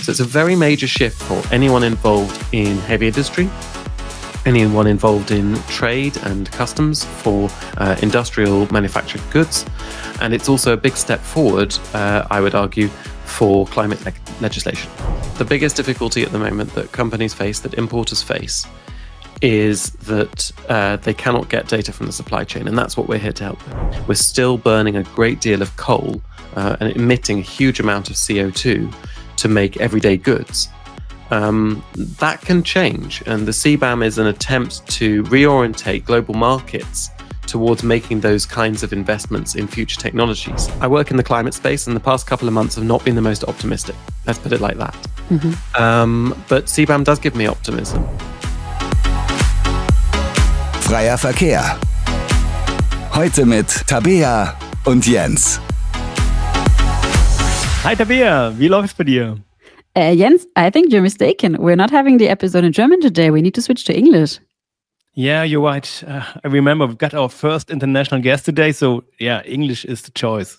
So it's a very major shift for anyone involved in heavy industry, anyone involved in trade and customs for industrial manufactured goods. And it's also a big step forward, I would argue, for climate legislation. The biggest difficulty at the moment that companies face, that importers face, is that they cannot get data from the supply chain, and that's what we're here to help with. We're still burning a great deal of coal and emitting a huge amount of CO2 to make everyday goods. That can change, and the CBAM is an attempt to reorientate global markets towards making those kinds of investments in future technologies. I work in the climate space, and the past couple of months have not been the most optimistic. Let's put it like that. But CBAM does give me optimism. Freier Verkehr. Heute mit Tabea und Jens. Hi Tabea, wie läuft's bei dir? Jens, I think you're mistaken. We're not having the episode in German today. We need to switch to English. Yeah, you're right. I remember we've got our first international guest today, so yeah, English is the choice.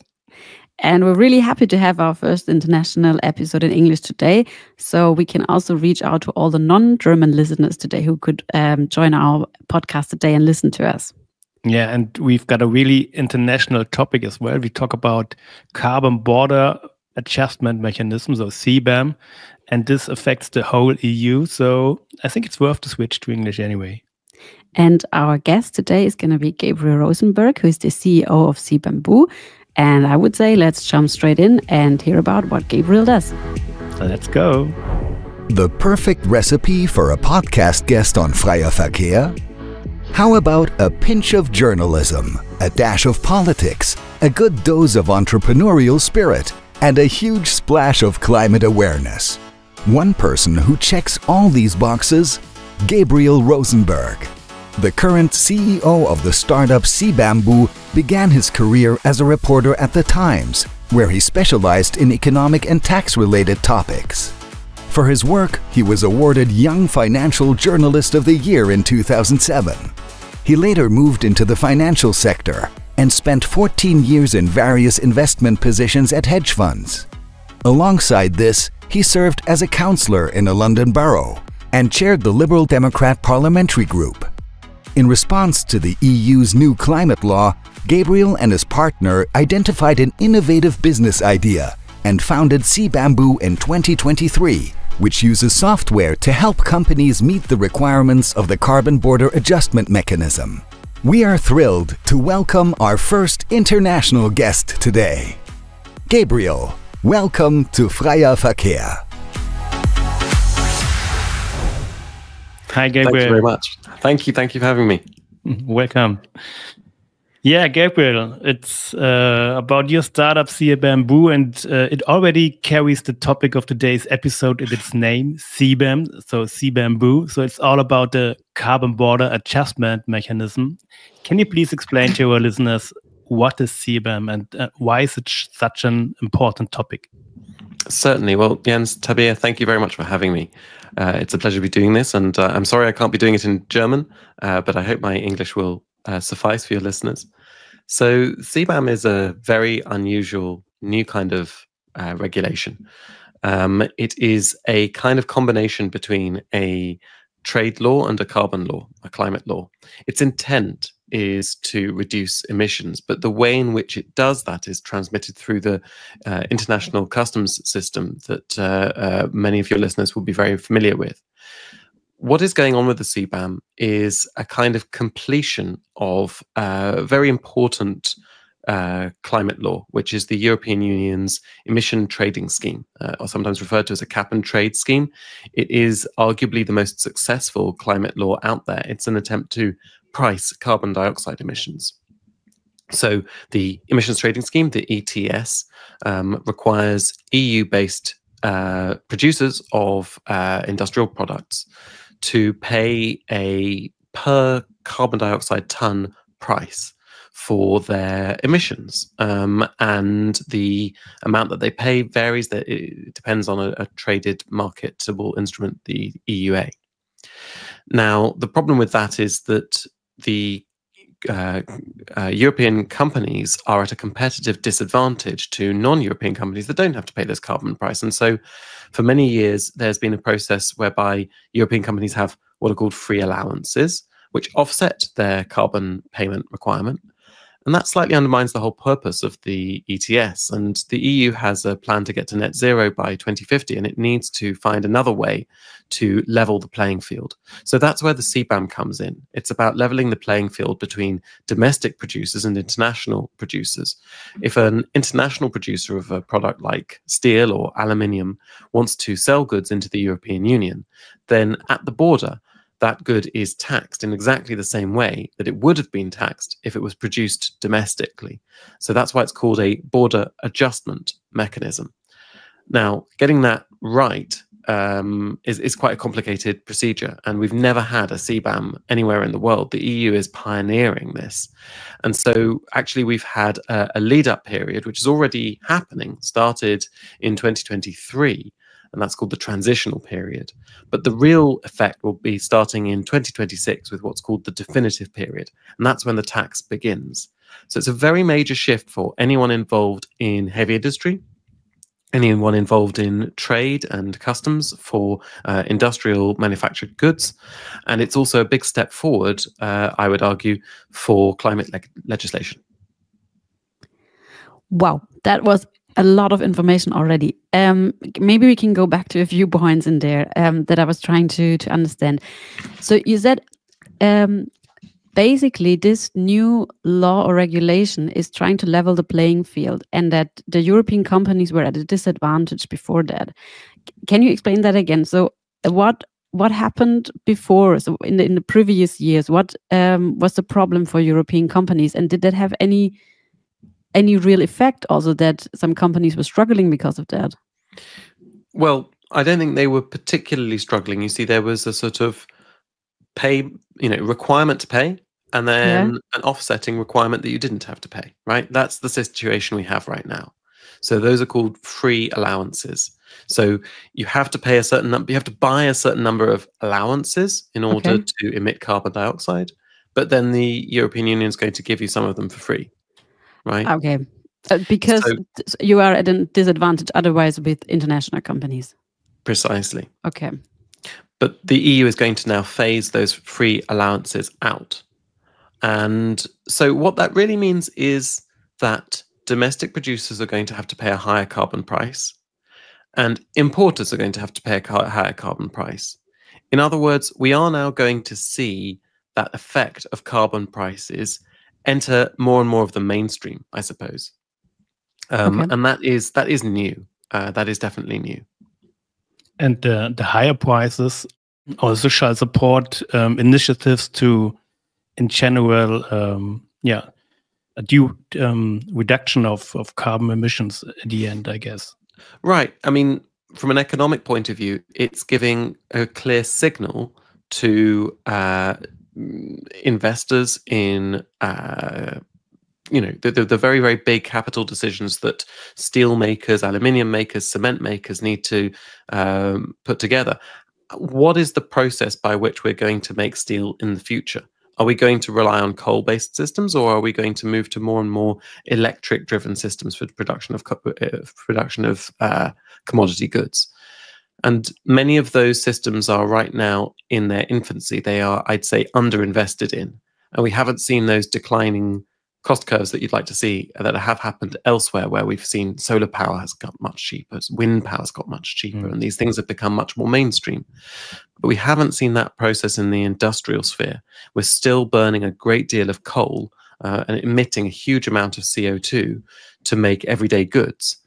And we're really happy to have our first international episode in English today, so we can also reach out to all the non-German listeners today who could join our podcast today and listen to us. Yeah, and we've got a really international topic as well. We talk about carbon border adjustment mechanisms, or CBAM, and this affects the whole EU, so I think it's worth to switch to English anyway. And our guest today is going to be Gabriel Rozenberg, who is the CEO of CBAMBOO. And I would say let's jump straight in and hear about what Gabriel does. Let's go. The perfect recipe for a podcast guest on Freier Verkehr? How about a pinch of journalism, a dash of politics, a good dose of entrepreneurial spirit, and a huge splash of climate awareness? One person who checks all these boxes? Gabriel Rozenberg. The current CEO of the startup CBAMBOO began his career as a reporter at The Times, where he specialized in economic and tax-related topics. For his work, he was awarded Young Financial Journalist of the Year in 2007. He later moved into the financial sector and spent 14 years in various investment positions at hedge funds. Alongside this, he served as a councillor in a London borough and chaired the Liberal Democrat parliamentary group. In response to the EU's new climate law, Gabriel and his partner identified an innovative business idea and founded CBAMBOO in 2023, which uses software to help companies meet the requirements of the Carbon Border Adjustment Mechanism. We are thrilled to welcome our first international guest today. Gabriel, welcome to Freier Verkehr. Hi, Gabriel. Thank you very much. Thank you for having me. Welcome. Yeah, Gabriel, it's about your startup CBAMBOO, and it already carries the topic of today's episode in its name, CBAM, so CBAMBOO. So it's all about the carbon border adjustment mechanism. Can you please explain to our listeners what is CBAM and why is it such an important topic? Certainly. Well, Jens, Tabea, thank you very much for having me. It's a pleasure to be doing this, and I'm sorry I can't be doing it in German, but I hope my English will suffice for your listeners. So CBAM is a very unusual new kind of regulation. It is a kind of combination between a trade law and a carbon law, a climate law. Its intent is to reduce emissions, but the way in which it does that is transmitted through the international customs system that many of your listeners will be very familiar with. What is going on with the CBAM is a kind of completion of a very important climate law, which is the European Union's emission trading scheme, or sometimes referred to as a cap and trade scheme. It is arguably the most successful climate law out there. It's an attempt to price carbon dioxide emissions. So the emissions trading scheme, the ETS, requires EU-based producers of industrial products to pay a per carbon dioxide ton price for their emissions. And the amount that they pay varies. It depends on a traded marketable instrument, the EUA. Now, the problem with that is that the European companies are at a competitive disadvantage to non-European companies that don't have to pay this carbon price. And so for many years, there's been a process whereby European companies have what are called free allowances, which offset their carbon payment requirement. And that slightly undermines the whole purpose of the ETS. And the EU has a plan to get to net zero by 2050, and it needs to find another way to level the playing field. So that's where the CBAM comes in. It's about leveling the playing field between domestic producers and international producers. If an international producer of a product like steel or aluminium wants to sell goods into the European Union, then at the border, that good is taxed in exactly the same way that it would have been taxed if it was produced domestically. So that's why it's called a border adjustment mechanism. Now, getting that right is quite a complicated procedure, and we've never had a CBAM anywhere in the world. The EU is pioneering this. And so actually we've had a lead-up period, which is already happening, started in 2023, and that's called the transitional period. But the real effect will be starting in 2026 with what's called the definitive period, and that's when the tax begins. So it's a very major shift for anyone involved in heavy industry, anyone involved in trade and customs, for industrial manufactured goods, and it's also a big step forward, I would argue, for climate legislation. Wow, that was a lot of information already. Maybe we can go back to a few points in there that I was trying to understand. So you said basically this new law or regulation is trying to level the playing field, and that the European companies were at a disadvantage before that. Can you explain that again? So what happened before? So in the previous years, what was the problem for European companies, and did that have any real effect also, that some companies were struggling because of that? Well, I don't think they were particularly struggling. You see, there was a sort of requirement to pay, and then an offsetting requirement that you didn't have to pay, right? That's the situation we have right now. So those are called free allowances. So you have to pay a certain number, you have to buy a certain number of allowances in order to emit carbon dioxide, but then the European Union is going to give you some of them for free. Right. Okay. Because you are at a disadvantage otherwise with international companies. Precisely. Okay. But the EU is going to now phase those free allowances out. And so what that really means is that domestic producers are going to have to pay a higher carbon price, and importers are going to have to pay a higher carbon price. In other words, we are now going to see that effect of carbon prices enter more and more of the mainstream, I suppose. And that is new. That is definitely new. And the higher prices also shall support initiatives to, in general, a due reduction of carbon emissions at the end, I guess. Right. I mean, from an economic point of view, it's giving a clear signal to investors in the very, very big capital decisions that steel makers, aluminium makers, cement makers need to put together. What is the process by which we're going to make steel in the future? Are we going to rely on coal-based systems, or are we going to move to more and more electric-driven systems for production of commodity goods? And many of those systems are right now in their infancy. They are, I'd say, underinvested in. And we haven't seen those declining cost curves that you'd like to see that have happened elsewhere, where we've seen solar power has got much cheaper, wind power's got much cheaper, and these things have become much more mainstream. But we haven't seen that process in the industrial sphere. We're still burning a great deal of coal and emitting a huge amount of CO2 to make everyday goods.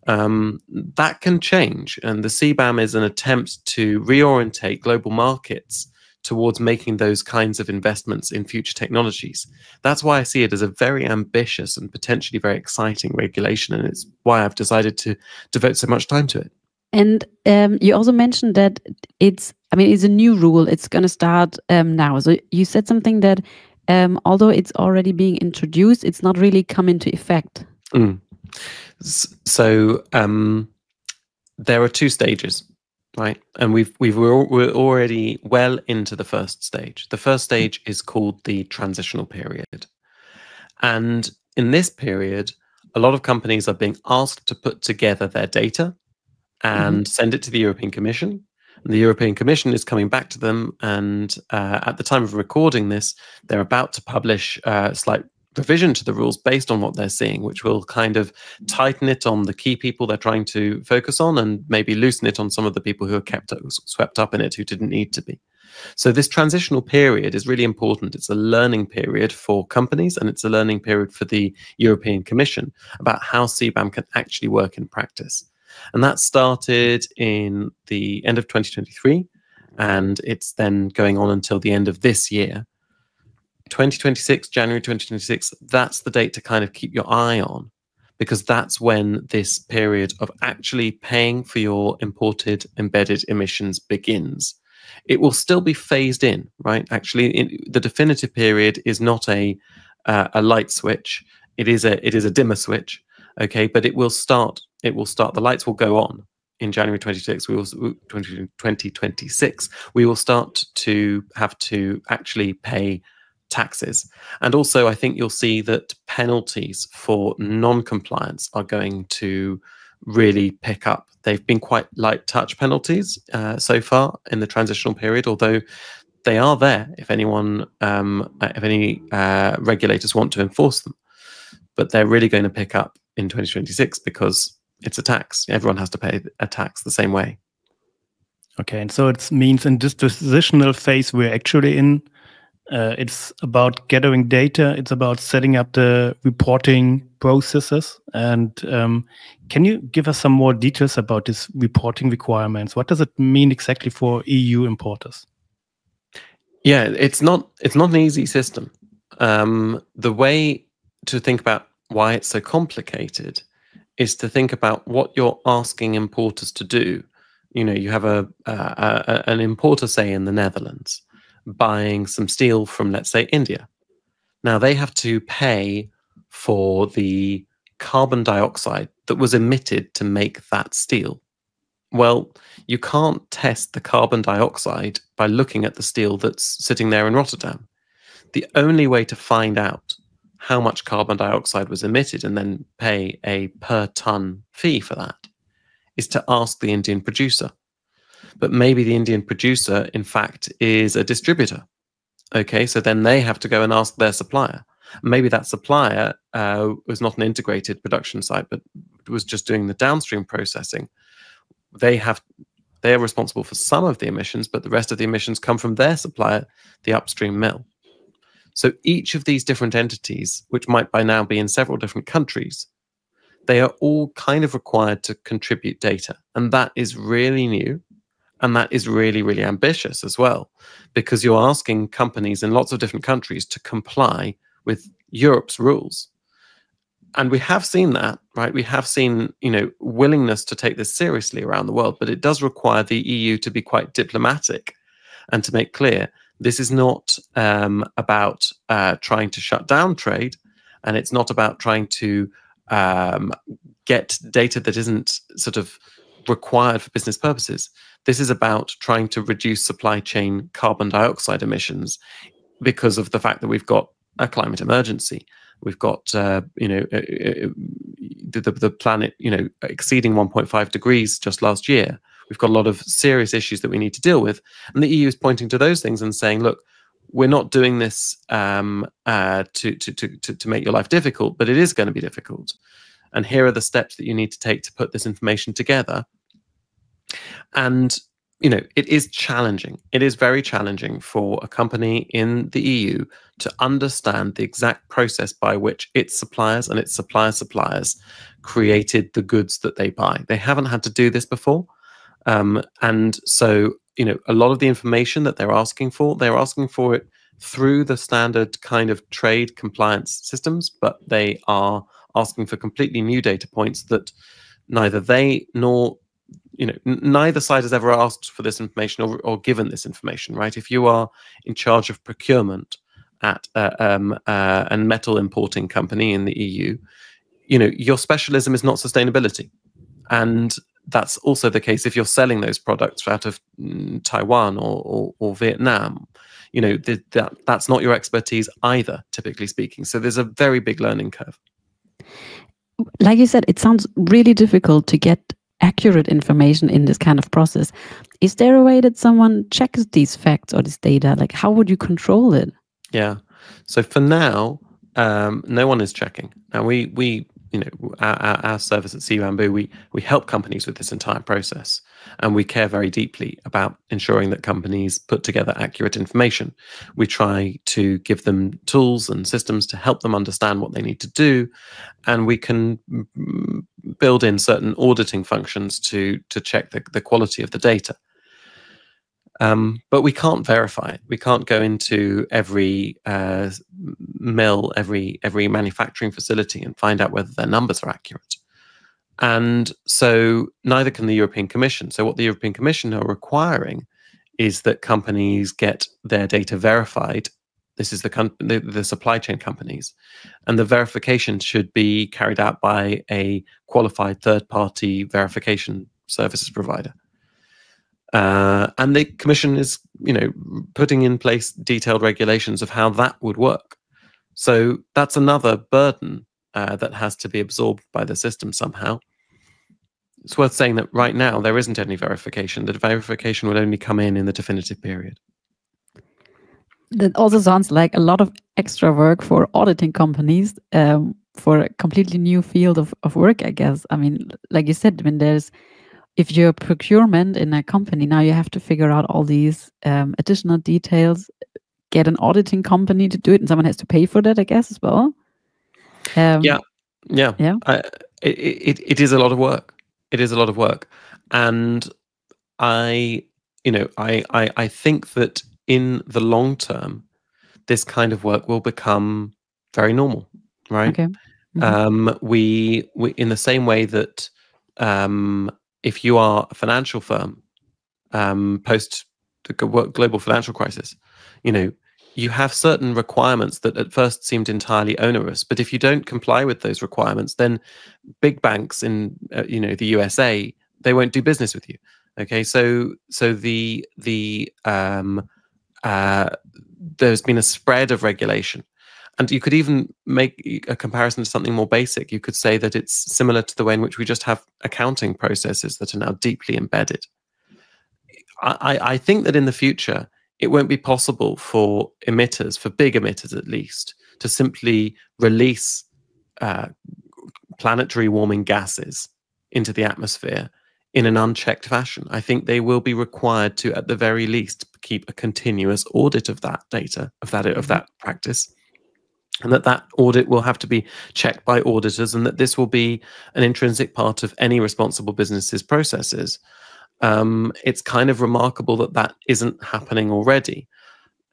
That can change, and the CBAM is an attempt to reorientate global markets towards making those kinds of investments in future technologies. That's why I see it as a very ambitious and potentially very exciting regulation, and it's why I've decided to devote so much time to it. And you also mentioned that it's a new rule. It's going to start now. So you said something that although it's already being introduced, it's not really come into effect. So there are two stages. right? And we're already well into the first stage. The first stage is called the transitional period. And in this period, a lot of companies are being asked to put together their data and send it to the European Commission. And the European Commission is coming back to them. And at the time of recording this, they're about to publish a slight revision to the rules based on what they're seeing, which will kind of tighten it on the key people they're trying to focus on and maybe loosen it on some of the people who are swept up in it who didn't need to be. So this transitional period is really important. It's a learning period for companies, and it's a learning period for the European Commission about how CBAM can actually work in practice. And that started in the end of 2023, and it's then going on until the end of this year. 2026, January 2026, that's the date to kind of keep your eye on, because that's when this period of actually paying for your imported embedded emissions begins. It will still be phased in, right? Actually, the definitive period is not a light switch. It is a dimmer switch, okay? But it will start. It will start. The lights will go on in January 2026. We will start to have to actually pay taxes. And also, I think you'll see that penalties for non-compliance are going to really pick up. They've been quite light touch penalties so far in the transitional period, although they are there if anyone, if any regulators want to enforce them. But they're really going to pick up in 2026 because it's a tax. Everyone has to pay a tax the same way. Okay, and so it means in this transitional phase we're actually in, it's about gathering data, it's about setting up the reporting processes. And can you give us some more details about these reporting requirements? What does it mean exactly for EU importers? Yeah, it's not an easy system. The way to think about why it's so complicated is to think about what you're asking importers to do. You know, you have an importer, say, in the Netherlands, buying some steel from, let's say, India. Now, they have to pay for the carbon dioxide that was emitted to make that steel. Well, you can't test the carbon dioxide by looking at the steel that's sitting there in Rotterdam. The only way to find out how much carbon dioxide was emitted and then pay a per ton fee for that is to ask the Indian producer. But maybe the Indian producer, in fact, is a distributor. Okay, so then they have to go and ask their supplier. Maybe that supplier was not an integrated production site, but was just doing the downstream processing. They are responsible for some of the emissions, but the rest of the emissions come from their supplier, the upstream mill. So each of these different entities, which might by now be in several different countries, they are all kind of required to contribute data. And that is really new. And that is really, really ambitious as well, because you're asking companies in lots of different countries to comply with Europe's rules. And we have seen that, right? We have seen, willingness to take this seriously around the world, but it does require the EU to be quite diplomatic and to make clear this is not about trying to shut down trade, and it's not about trying to get data that isn't sort of required for business purposes. This is about trying to reduce supply chain carbon dioxide emissions because of the fact that we've got a climate emergency. We've got, the planet, exceeding 1.5 degrees just last year. We've got a lot of serious issues that we need to deal with. And the EU is pointing to those things and saying, look, we're not doing this to make your life difficult, but it is going to be difficult. And here are the steps that you need to take to put this information together. And, it is challenging. It is very challenging for a company in the EU to understand the exact process by which its suppliers and its suppliers created the goods that they buy. They haven't had to do this before. And so, a lot of the information that they're asking for it through the standard kind of trade compliance systems, but they are asking for completely new data points that neither they nor neither side has ever asked for this information or given this information, right? If you are in charge of procurement at a metal importing company in the EU, your specialism is not sustainability. And that's also the case if you're selling those products out of Taiwan or Vietnam. You know, that's not your expertise either, typically speaking. So there's a very big learning curve. Like you said, it sounds really difficult to get accurate information in this kind of process. Is there a way that someone checks these facts or this data? Like, how would you control it? Yeah. So for now, no one is checking. Now we you know, our service at CBAMBOO, we help companies with this entire process, and we care very deeply about ensuring that companies put together accurate information. We try to give them tools and systems to help them understand what they need to do, and we can build in certain auditing functions to check the quality of the data. But we can't verify it. We can't go into every mill, every manufacturing facility and find out whether their numbers are accurate. And so neither can the European Commission. So what the European Commission are requiring is that companies get their data verified. This is the supply chain companies. And the verification should be carried out by a qualified third-party verification services provider. And the Commission is, you know, putting in place detailed regulations of how that would work. So that's another burden that has to be absorbed by the system somehow. It's worth saying that right now there isn't any verification. The verification would only come in the definitive period. That also sounds like a lot of extra work for auditing companies for a completely new field of work, I guess. I mean, like you said, when if you're procurement in a company, now you have to figure out all these additional details, get an auditing company to do it, and someone has to pay for that, I guess, as well. Yeah. It is a lot of work. It is a lot of work. And I think that in the long term, this kind of work will become very normal, right? Okay. Mm-hmm. We in the same way that if you are a financial firm post the global financial crisis, you know, you have certain requirements that at first seemed entirely onerous, but if you don't comply with those requirements, then big banks in the USA, they won't do business with you. Okay, so there's been a spread of regulation. And you could even make a comparison to something more basic. You could say that it's similar to the way in which we just have accounting processes that are now deeply embedded. I think that in the future, it won't be possible for emitters, for big emitters at least, to simply release planetary warming gases into the atmosphere in an unchecked fashion. I think they will be required to, at the very least, keep a continuous audit of that data, of that practice. And that audit will have to be checked by auditors, and that this will be an intrinsic part of any responsible business's processes. It's kind of remarkable that isn't happening already.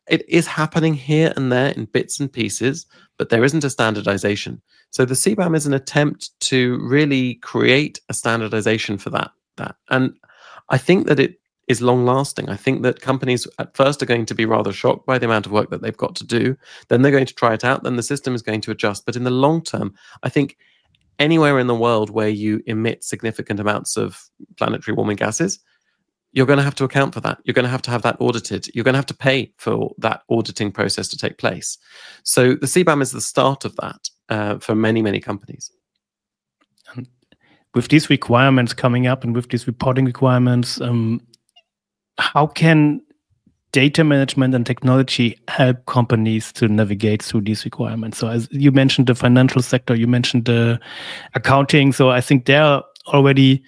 It is happening here and there in bits and pieces, but there isn't a standardization. So the CBAM is an attempt to really create a standardization for that. And I think that it is long-lasting. I think that companies at first are going to be rather shocked by the amount of work that they've got to do. Then they're going to try it out. Then the system is going to adjust. But in the long term, I think anywhere in the world where you emit significant amounts of planetary warming gases, you're going to have to account for that. You're going to have that audited. You're going to have to pay for that auditing process to take place. So the CBAM is the start of that for many, many companies. With these requirements coming up and with these reporting requirements, how can data management and technology help companies to navigate through these requirements? So as you mentioned the financial sector, you mentioned the accounting. So I think there are already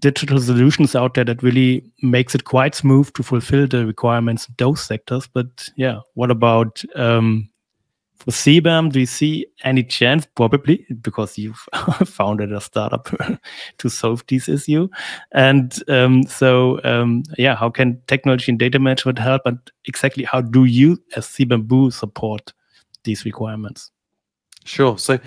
digital solutions out there that really makes it quite smooth to fulfill the requirements in those sectors. But yeah, what about for CBAM? Do you see any chance, probably because you've founded a startup to solve this issue? And yeah, how can technology and data management help? And exactly how do you as CBAMBOO support these requirements? Sure. So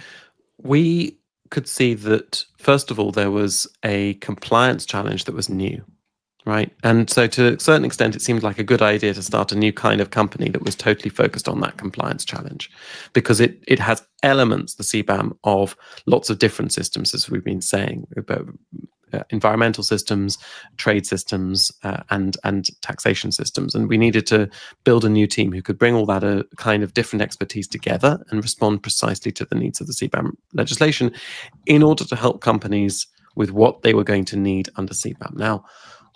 we could see that, first of all, there was a compliance challenge that was new, right? And so to a certain extent, it seemed like a good idea to start a new kind of company that was totally focused on that compliance challenge, because it has elements, the CBAM, of lots of different systems, as we've been saying, environmental systems, trade systems, and taxation systems. And we needed to build a new team who could bring all that kind of different expertise together and respond precisely to the needs of the CBAM legislation in order to help companies with what they were going to need under CBAM. Now,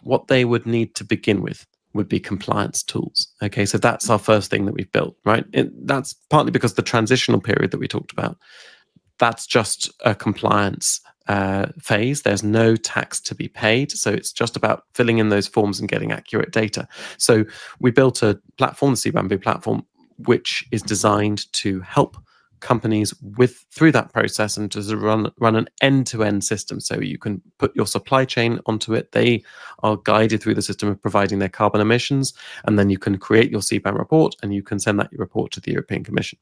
what they would need to begin with would be compliance tools. Okay, so that's our first thing that we've built, right? That's partly because the transitional period that we talked about, that's just a compliance phase. There's no tax to be paid. So it's just about filling in those forms and getting accurate data. So we built a platform, the CBAMBOO platform, which is designed to help companies through that process and to run an end-to-end system. So you can put your supply chain onto it. They are guided through the system of providing their carbon emissions, and then you can create your CBAM report and you can send that report to the European Commission.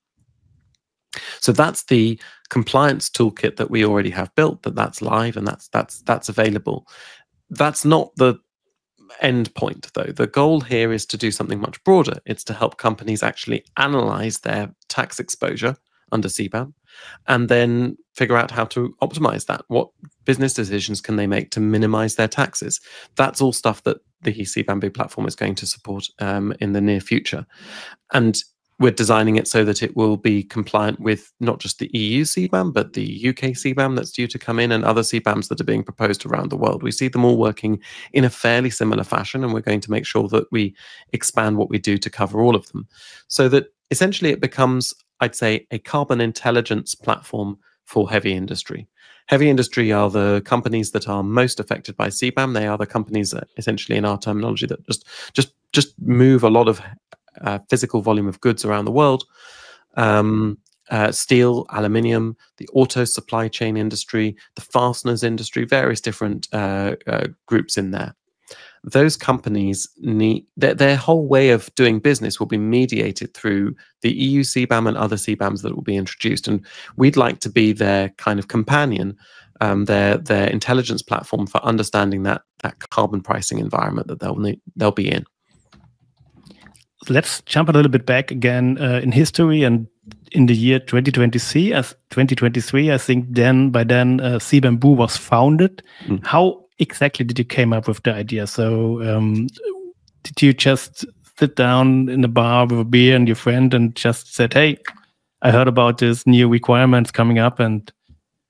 So that's the compliance toolkit that we already have built, that's live and that's available. That's not the end point, though. The goal here is to do something much broader. It's to help companies actually analyze their tax exposure under CBAM and then figure out how to optimize that. What business decisions can they make to minimize their taxes? That's all stuff that the CBAMBOO platform is going to support in the near future. And we're designing it so that it will be compliant with not just the EU CBAM, but the UK CBAM that's due to come in and other CBAMs that are being proposed around the world. We see them all working in a fairly similar fashion, and we're going to make sure that we expand what we do to cover all of them. So that essentially it becomes, I'd say, a carbon intelligence platform for heavy industry. Heavy industry are the companies that are most affected by CBAM. They are the companies that, essentially in our terminology, that just move a lot of physical volume of goods around the world. Steel, aluminium, the auto supply chain industry, the fasteners industry, various different groups in there. Those companies need their whole way of doing business will be mediated through the EU CBAM and other CBAMs that will be introduced, and we'd like to be their kind of companion, their intelligence platform for understanding that carbon pricing environment that they'll be in. Let's jump a little bit back again in history and in the year 2023. I think by then CBAMBOO was founded. How exactly did you came up with the idea? So did you just sit down in a bar with a beer and your friend and just said, "Hey, I heard about this new requirements coming up," and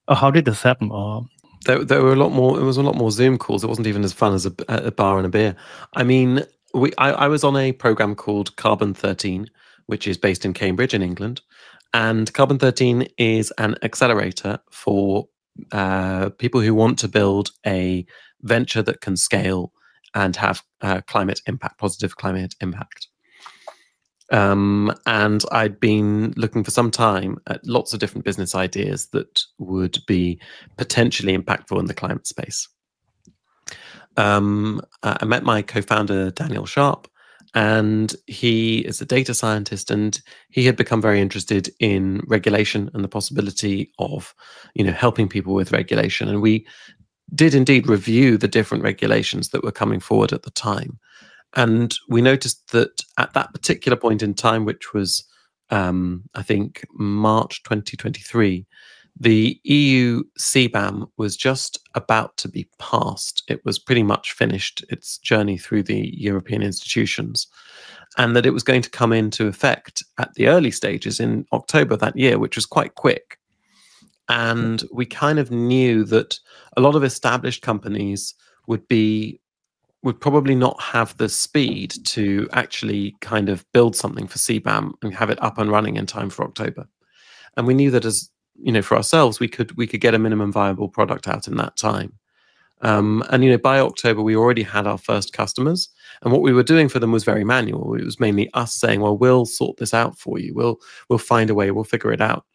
how did this happen? Or there were a lot more. It was a lot more Zoom calls. It wasn't even as fun as a bar and a beer. I mean, I was on a program called Carbon 13, which is based in Cambridge in England, and Carbon 13 is an accelerator for people who want to build a venture that can scale and have climate impact, positive climate impact. And I'd been looking for some time at lots of different business ideas that would be potentially impactful in the climate space. I met my co-founder, Daniel Sharp, and he is a data scientist, and he had become very interested in regulation and the possibility of, helping people with regulation. And we did indeed review the different regulations that were coming forward at the time. And we noticed that at that particular point in time, which was, I think, March 2023, the EU CBAM was just about to be passed. It was pretty much finished its journey through the European institutions, and that it was going to come into effect at the early stages in October that year, which was quite quick. And we kind of knew that a lot of established companies would probably not have the speed to actually kind of build something for CBAM and have it up and running in time for October. And we knew that as for ourselves, we could get a minimum viable product out in that time. And by October, we already had our first customers, and what we were doing for them was very manual. It was mainly us saying, "Well, we'll sort this out for you. We'll find a way. We'll figure it out.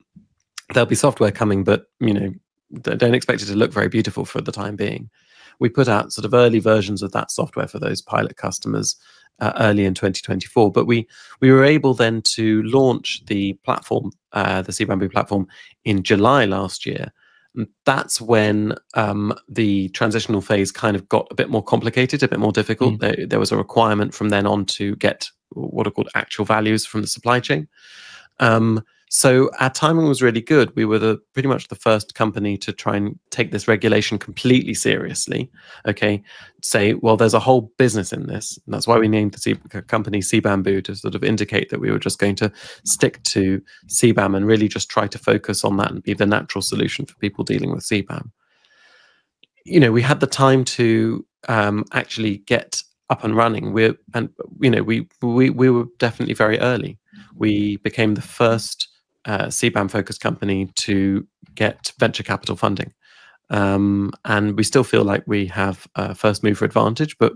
There'll be software coming, but don't expect it to look very beautiful for the time being." We put out sort of early versions of that software for those pilot customers early in 2024, but we were able then to launch the platform, the CBAMBOO platform, in July last year. And that's when the transitional phase kind of got a bit more complicated, a bit more difficult. There was a requirement from then on to get what are called actual values from the supply chain. So our timing was really good. We were pretty much the first company to try and take this regulation completely seriously. Okay, say, well, there's a whole business in this. And that's why we named the company CBAMBOO, to sort of indicate that we were just going to stick to CBAM and really just try to focus on that and be the natural solution for people dealing with CBAM. You know, we had the time to actually get up and running. We were definitely very early. We became the first CBAM-focused company to get venture capital funding. And we still feel like we have a first mover advantage, but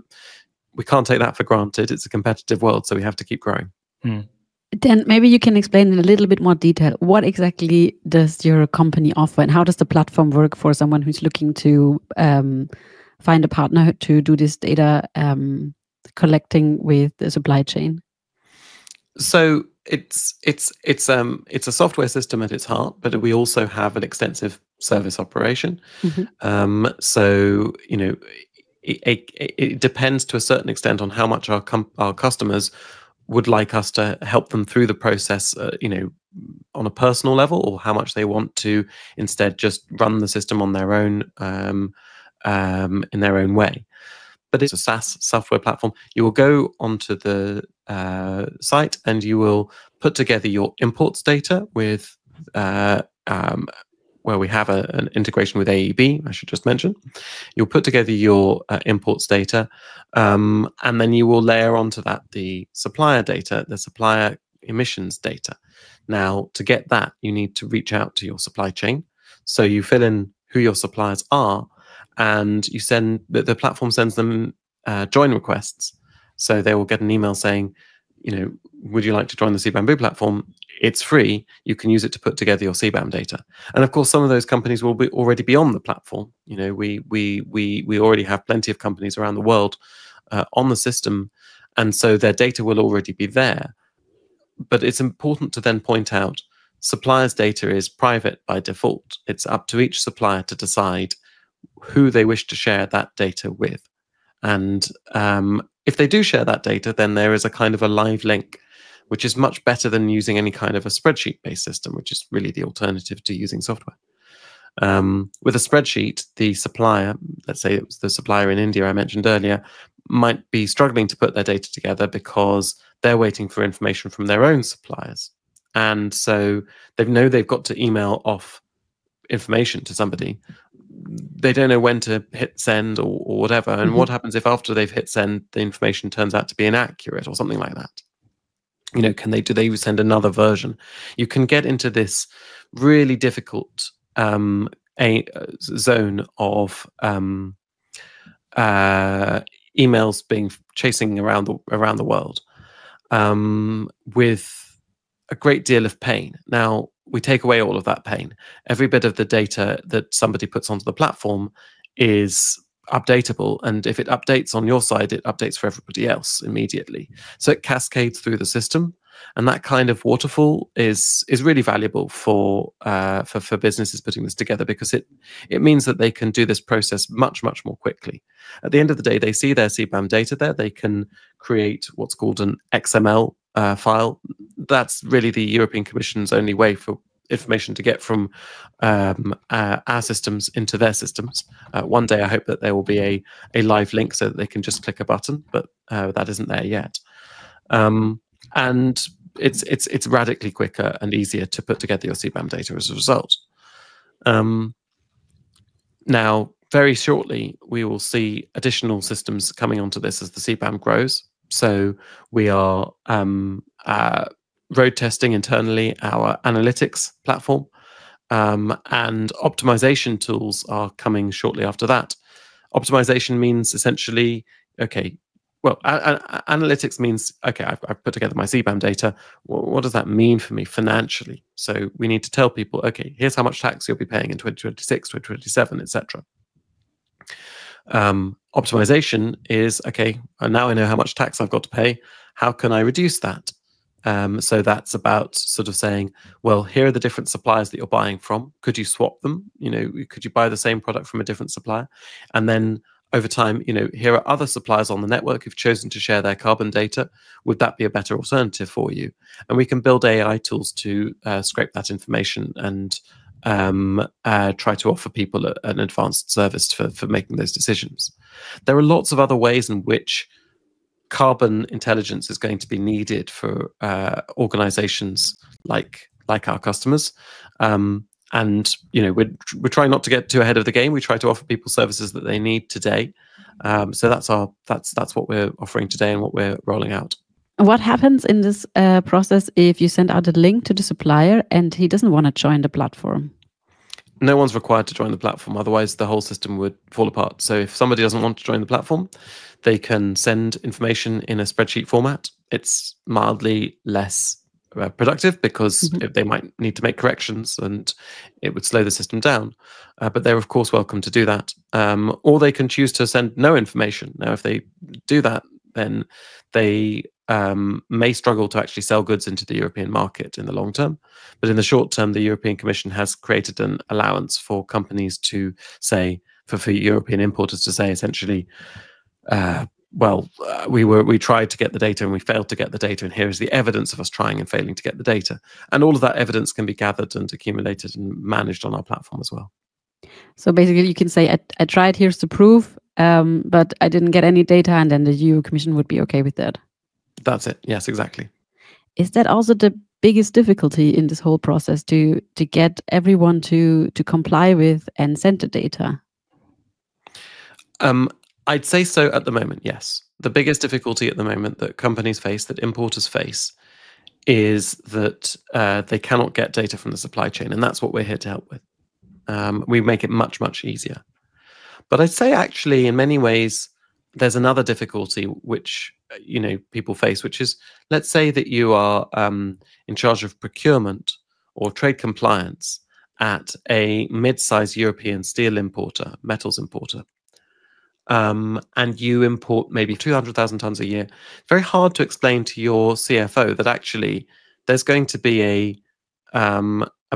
we can't take that for granted. It's a competitive world, so we have to keep growing. Then maybe you can explain in a little bit more detail, what exactly does your company offer and how does the platform work for someone who's looking to find a partner to do this data collecting with the supply chain? So it's a software system at its heart, but we also have an extensive service operation. So you know, it depends to a certain extent on how much our customers would like us to help them through the process, you know, on a personal level, or how much they want to instead just run the system on their own, in their own way. But it's a SaaS software platform. You will go onto the site and you will put together your imports data with where we have an integration with AEB, I should just mention. You'll put together your imports data, and then you will layer onto that the supplier data, the supplier emissions data. Now, to get that, you need to reach out to your supply chain. So you fill in who your suppliers are, and you send the platform sends them join requests. So they will get an email saying, you know, would you like to join the CBAMBOO platform? It's free. You can use it to put together your CBAM data. And of course, some of those companies will already be on the platform. You know, we already have plenty of companies around the world on the system, and so their data will already be there. But it's important to then point out, suppliers' data is private by default. It's up to each supplier to decide who they wish to share that data with. And if they do share that data, then there is a kind of a live link, which is much better than using any kind of a spreadsheet-based system, which is really the alternative to using software. With a spreadsheet, the supplier, let's say it was the supplier in India I mentioned earlier, might be struggling to put their data together because they're waiting for information from their own suppliers. And so they know they've got to email off information to somebody. They don't know when to hit send or whatever. And what happens if after they've hit send, the information turns out to be inaccurate or something like that? You know, do they send another version? You can get into this really difficult zone of emails being chasing around the world with a great deal of pain. Now, we take away all of that pain. Every bit of the data that somebody puts onto the platform is updatable, and if it updates on your side, it updates for everybody else immediately. So it cascades through the system, and that kind of waterfall is really valuable for businesses putting this together, because it means that they can do this process much more quickly. At the end of the day, they see their CBAM data there. They can create what's called an XML file. That's really the European Commission's only way for information to get from our systems into their systems. One day I hope that there will be a live link so that they can just click a button, but that isn't there yet. And it's radically quicker and easier to put together your CBAM data as a result. Now, very shortly, we will see additional systems coming onto this as the CBAM grows. So we are road testing internally our analytics platform, and optimization tools are coming shortly after that. Optimization means essentially, okay, well, analytics means, okay, I've put together my CBAM data. What does that mean for me financially? So we need to tell people, okay, here's how much tax you'll be paying in 2026, 2027, etc. Optimization is, okay, now I know how much tax I've got to pay. How can I reduce that? So that's about sort of saying, well, here are the different suppliers that you're buying from. Could you swap them? You know, could you buy the same product from a different supplier? And then over time, here are other suppliers on the network who've chosen to share their carbon data. Would that be a better alternative for you? And we can build AI tools to scrape that information and try to offer people an advanced service for making those decisions. There are lots of other ways in which carbon intelligence is going to be needed for organizations like our customers. And we're trying not to get too ahead of the game. We try to offer people services that they need today. So that's what we're offering today and what we're rolling out. What happens in this process if you send out a link to the supplier and he doesn't want to join the platform? No one's required to join the platform. Otherwise, the whole system would fall apart. So if somebody doesn't want to join the platform, they can send information in a spreadsheet format. It's mildly less productive because they might need to make corrections and it would slow the system down. But they're, of course, welcome to do that. Or they can choose to send no information. Now, if they do that, then they may struggle to actually sell goods into the European market in the long term. But in the short term, the European Commission has created an allowance for companies to say, for European importers to say, essentially, we tried to get the data and we failed to get the data, and here is the evidence of us trying and failing to get the data. And all of that evidence can be gathered and accumulated and managed on our platform as well. So basically, you can say, I tried, here's the proof, but I didn't get any data, and then the EU Commission would be okay with that. That's it. Yes, exactly. Is that also the biggest difficulty in this whole process, to get everyone to comply with and send the data? I'd say so at the moment, yes. The biggest difficulty at the moment that companies face, that importers face, is that they cannot get data from the supply chain, and that's what we're here to help with. We make it much, much easier. But I'd say actually in many ways, there's another difficulty which people face, which is, let's say that you are in charge of procurement or trade compliance at a mid-sized European steel importer, metals importer, and you import maybe 200,000 tons a year. Very hard to explain to your CFO that actually there's going to be a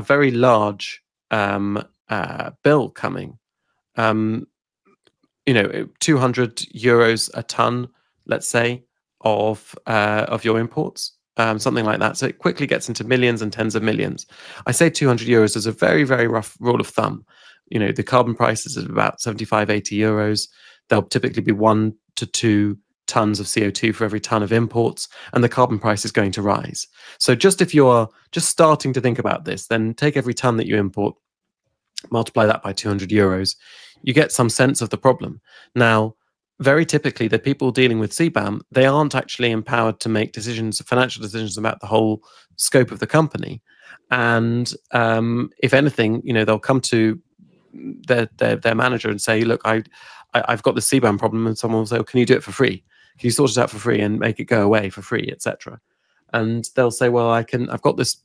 very large bill coming. 200 euros a ton, let's say, of your imports, something like that. So it quickly gets into millions and tens of millions. I say 200 euros as a very, very rough rule of thumb. The carbon price is about 75, 80 euros. There'll typically be 1 to 2 tons of CO2 for every ton of imports, and the carbon price is going to rise. So just if you are just starting to think about this, then take every ton that you import, multiply that by 200 euros, you get some sense of the problem. Now, very typically, the people dealing with CBAM, they aren't actually empowered to make decisions, financial decisions about the whole scope of the company. And if anything, they'll come to their manager and say, look, I've got this CBAM problem, and someone will say, oh, can you do it for free? Can you sort it out for free and make it go away for free, etc.? And they'll say, well, I've got this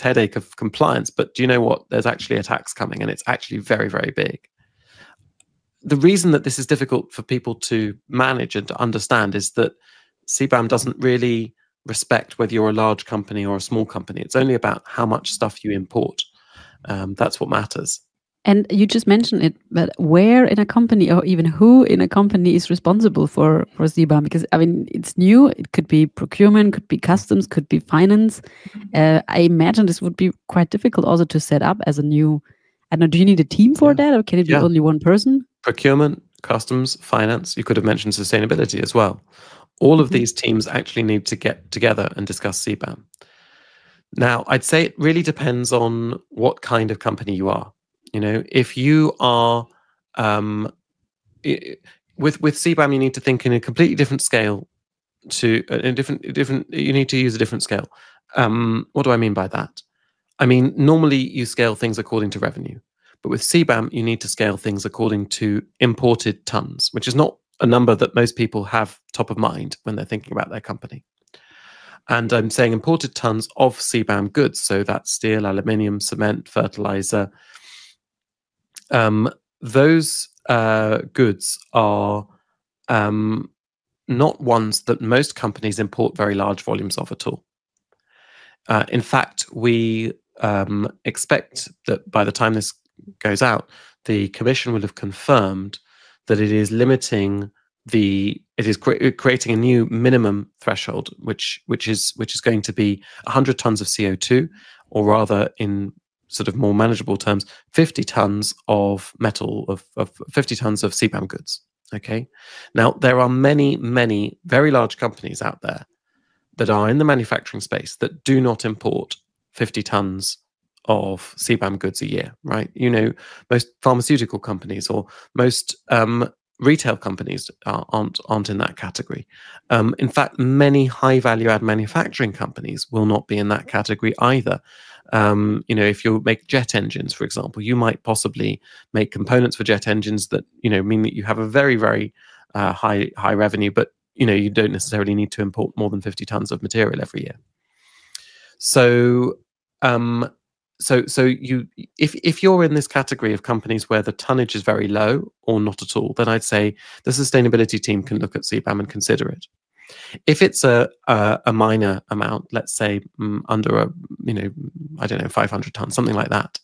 headache of compliance, but do you know what? There's actually a tax coming, and it's actually very, very big. The reason that this is difficult for people to manage and to understand is that CBAM doesn't really respect whether you're a large company or a small company. It's only about how much stuff you import. That's what matters. And you just mentioned it, but where in a company, or even who in a company, is responsible for CBAM? Because it's new. It could be procurement, could be customs, could be finance. I imagine this would be quite difficult also to set up as a new. I don't know. Do you need a team for that, or can it be only one person? Procurement, customs, finance. You could have mentioned sustainability as well. All of these teams actually need to get together and discuss CBAM. Now, I'd say it really depends on what kind of company you are. If you are with CBAM, you need to think in a completely different scale. You need to use a different scale. What do I mean by that? I mean, normally you scale things according to revenue, but with CBAM, you need to scale things according to imported tons, which is not a number that most people have top of mind when they're thinking about their company. And I'm saying imported tons of CBAM goods, so that's steel, aluminium, cement, fertilizer. Those goods are not ones that most companies import very large volumes of at all. In fact, we expect that by the time this goes out, the Commission will have confirmed that it is limiting creating a new minimum threshold, which is going to be 100 tons of CO2, or rather, in sort of more manageable terms, 50 tons of metal, of 50 tons of CBAM goods. Okay. Now, there are many, many very large companies out there that are in the manufacturing space that do not import 50 tons of CBAM goods a year, right? You know, most pharmaceutical companies or most retail companies aren't in that category. In fact, many high value add manufacturing companies will not be in that category either. You know, if you make jet engines, for example, you might possibly make components for jet engines that, you know, mean that you have a very, very high revenue, but, you know, you don't necessarily need to import more than 50 tons of material every year. So, if you're in this category of companies where the tonnage is very low or not at all, then I'd say the sustainability team can look at CBAM and consider it. If it's a minor amount, let's say under a, you know, I don't know, 500 tons, something like that,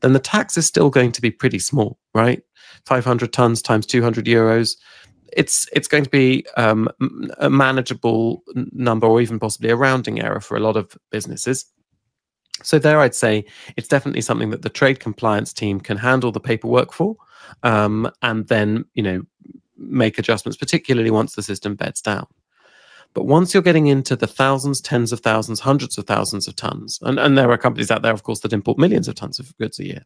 then the tax is still going to be pretty small, right? 500 tons times 200 euros. It's going to be a manageable number, or even possibly a rounding error for a lot of businesses. So there, I'd say it's definitely something that the trade compliance team can handle the paperwork for, and then, you know, make adjustments, particularly once the system beds down. But once you're getting into the thousands, tens of thousands, hundreds of thousands of tons, and there are companies out there, of course, that import millions of tons of goods a year.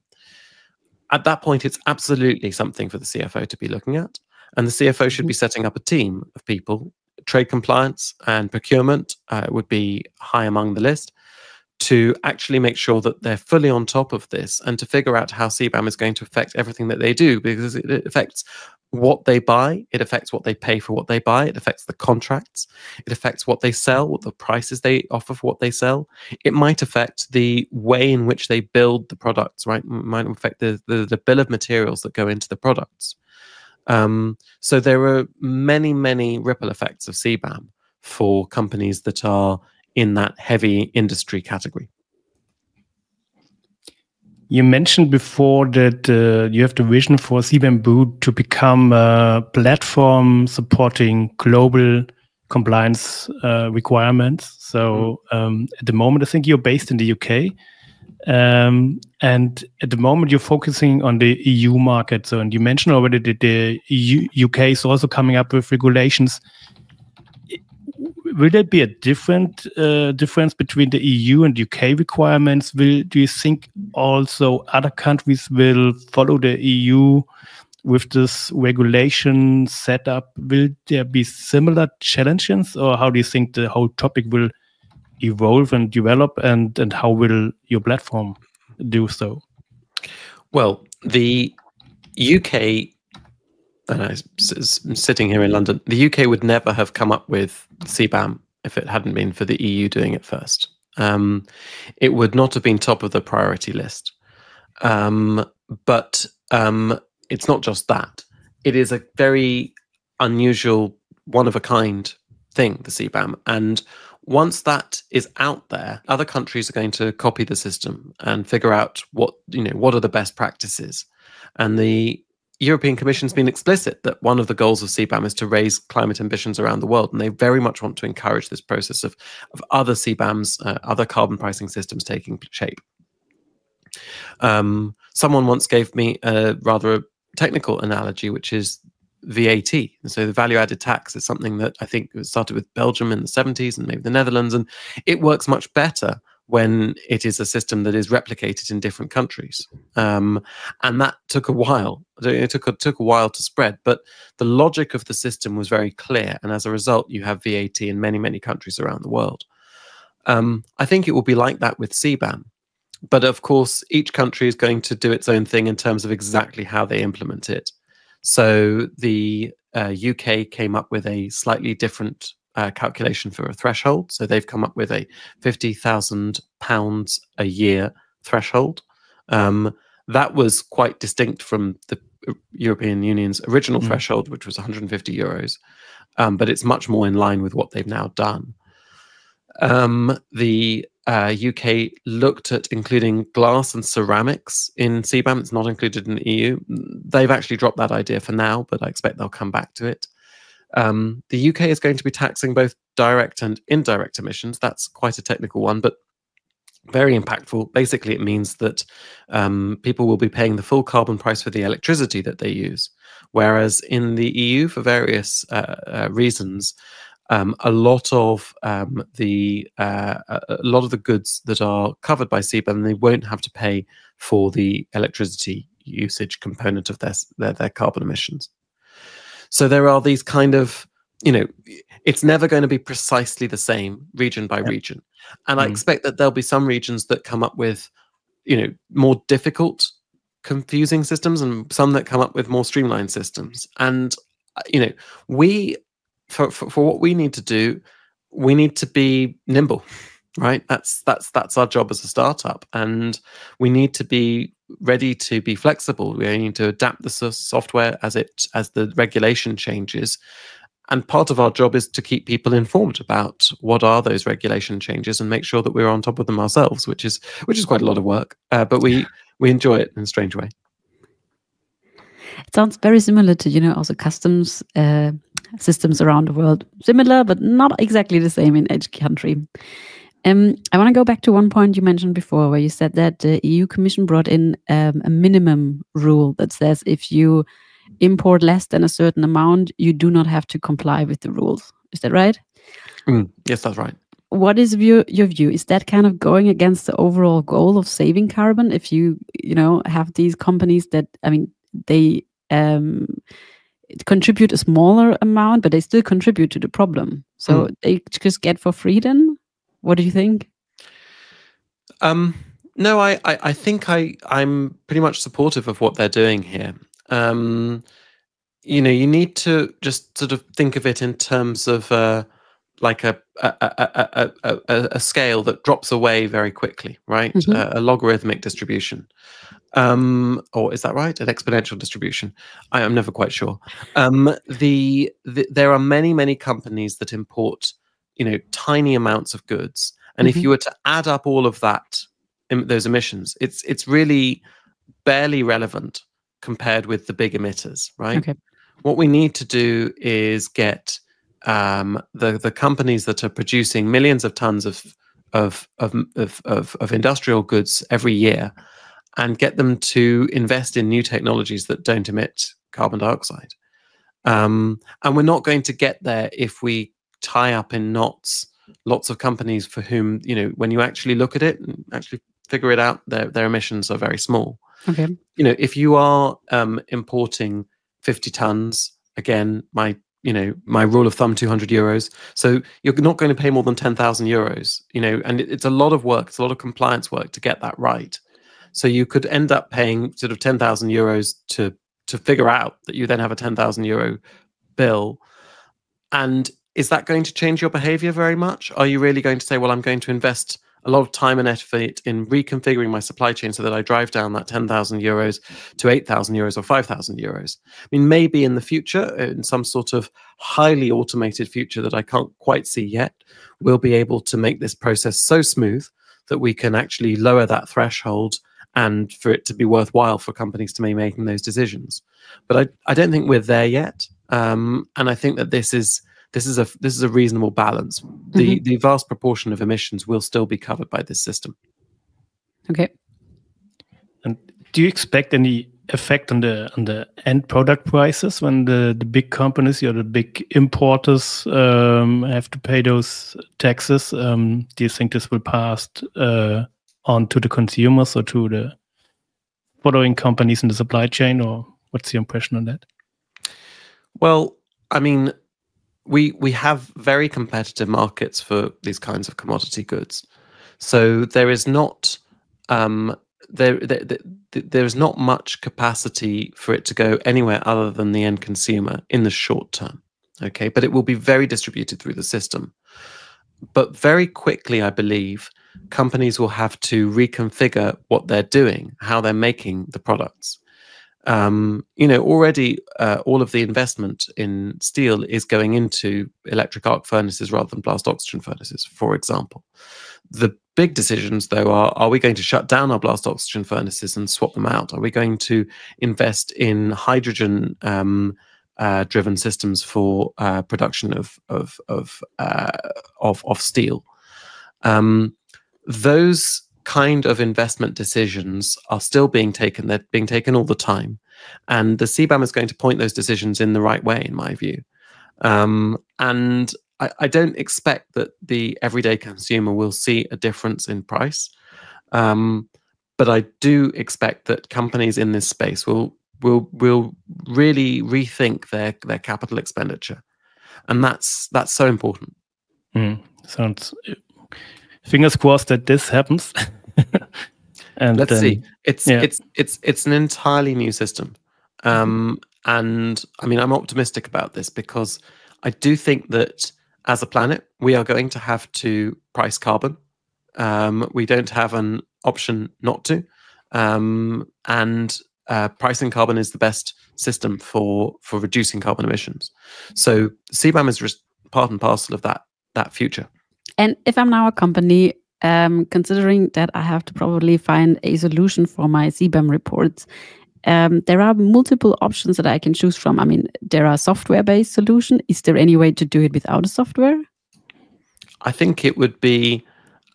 At that point, it's absolutely something for the CFO to be looking at. And the CFO should be setting up a team of people. Trade compliance and procurement would be high among the list, to actually make sure that they're fully on top of this and to figure out how CBAM is going to affect everything that they do, because it affects what they buy, it affects what they pay for what they buy, it affects the contracts, it affects what they sell, what the prices they offer for what they sell. It might affect the way in which they build the products, right? It might affect the bill of materials that go into the products. So there are many, many ripple effects of CBAM for companies that are in that heavy industry category. You mentioned before that you have the vision for CBAMBOO to become a platform supporting global compliance requirements. So at the moment, I think you're based in the UK. And at the moment, you're focusing on the EU market. So, and you mentioned already that the UK is also coming up with regulations. Will there be a difference between the EU and UK requirements? Do you think also other countries will follow the EU with this regulation setup? Will there be similar challenges, or how do you think the whole topic will evolve and develop, and how will your platform do so? Well, the UK, and I'm sitting here in London, the UK would never have come up with CBAM if it hadn't been for the EU doing it first. It would not have been top of the priority list. But it's not just that. It is a very unusual, one-of-a-kind thing, the CBAM. And once that is out there, other countries are going to copy the system and figure out what are the best practices. And the European Commission's been explicit that one of the goals of CBAM is to raise climate ambitions around the world, and they very much want to encourage this process of other CBAMs, other carbon pricing systems taking shape. Someone once gave me a rather technical analogy, which is VAT. And so the value-added tax is something that I think started with Belgium in the 70s and maybe the Netherlands, and it works much better when it is a system that is replicated in different countries. And that took a while. It took a while to spread, but the logic of the system was very clear. And as a result, you have VAT in many, many countries around the world. I think it will be like that with CBAM. But of course, each country is going to do its own thing in terms of exactly how they implement it. So the UK came up with a slightly different calculation for a threshold. So they've come up with a £50,000 a year threshold. That was quite distinct from the European Union's original threshold, which was 150 euros. But it's much more in line with what they've now done. The UK looked at including glass and ceramics in CBAM. It's not included in the EU. They've actually dropped that idea for now, but I expect they'll come back to it. The UK is going to be taxing both direct and indirect emissions. That's quite a technical one, but very impactful. Basically, it means that people will be paying the full carbon price for the electricity that they use, whereas in the EU, for various reasons, a lot of the goods that are covered by CBAM, they won't have to pay for the electricity usage component of their carbon emissions. So there are these kind of, it's never going to be precisely the same region by region. And I expect that there'll be some regions that come up with, more difficult, confusing systems, and some that come up with more streamlined systems. And, we, for what we need to do, we need to be nimble, right? That's our job as a startup. And we need to be ready to be flexible. We need to adapt the software as the regulation changes. And part of our job is to keep people informed about what are those regulation changes and make sure that we're on top of them ourselves, which is quite a lot of work. But we enjoy it in a strange way. It sounds very similar to, also customs systems around the world. Similar, but not exactly the same in each country. I want to go back to one point you mentioned before, where you said that the EU Commission brought in a minimum rule that says if you import less than a certain amount, you do not have to comply with the rules. Is that right? Yes, that's right. What is your view? Is that kind of going against the overall goal of saving carbon? If you have these companies that, they contribute a smaller amount, but they still contribute to the problem. So they just get for free then? What do you think? No, I think I'm pretty much supportive of what they're doing here. You need to just sort of think of it in terms of like a scale that drops away very quickly, right? A logarithmic distribution. Or is that right? An exponential distribution? I am never quite sure. There are many companies that import, tiny amounts of goods, and if you were to add up all of those emissions, it's really barely relevant compared with the big emitters, right? Okay. What we need to do is get the companies that are producing millions of tons of industrial goods every year, and get them to invest in new technologies that don't emit carbon dioxide. And we're not going to get there if we tie up in knots lots of companies for whom, when you actually look at it and actually figure it out, their emissions are very small. Okay. If you are importing 50 tons, again, my rule of thumb, 200 euros. So you're not going to pay more than 10,000 euros, and it's a lot of work. It's a lot of compliance work to get that right. So you could end up paying sort of 10,000 euros to figure out that you then have a 10,000 euro bill. And is that going to change your behavior very much? Are you really going to say, well, I'm going to invest a lot of time and effort in reconfiguring my supply chain so that I drive down that 10,000 euros to 8,000 euros or 5,000 euros? I mean, maybe in the future, in some sort of highly automated future that I can't quite see yet, we'll be able to make this process so smooth that we can actually lower that threshold and for it to be worthwhile for companies to be making those decisions. But I don't think we're there yet. And I think that this is a reasonable balance. The vast proportion of emissions will still be covered by this system. Okay. And do you expect any effect on the end product prices when the big companies or the big importers have to pay those taxes? Do you think this will pass on to the consumers or to the following companies in the supply chain, or what's your impression on that? Well, I mean, we have very competitive markets for these kinds of commodity goods, so there is not there is not much capacity for it to go anywhere other than the end consumer in the short term. Okay, but it will be very distributed through the system. But very quickly, I believe, companies will have to reconfigure what they're doing, how they're making the products. Already all of the investment in steel is going into electric arc furnaces rather than blast oxygen furnaces, for example. The big decisions, though, are we going to shut down our blast oxygen furnaces and swap them out? Are we going to invest in hydrogen driven systems for production of steel? Those kind of investment decisions are still being taken. They're being taken all the time, and the CBAM is going to point those decisions in the right way, in my view. And I don't expect that the everyday consumer will see a difference in price, but I do expect that companies in this space will really rethink their capital expenditure, and that's so important. Sounds. Fingers crossed that this happens. And let's see. It's an entirely new system, and I mean, I'm optimistic about this because I do think that as a planet, we are going to have to price carbon. We don't have an option not to, and pricing carbon is the best system for reducing carbon emissions. So CBAM is just part and parcel of that future. And if I'm now a company, considering that I have to probably find a solution for my CBAM reports, there are multiple options that I can choose from. I mean, there are software-based solutions. Is there any way to do it without a software? I think it would be.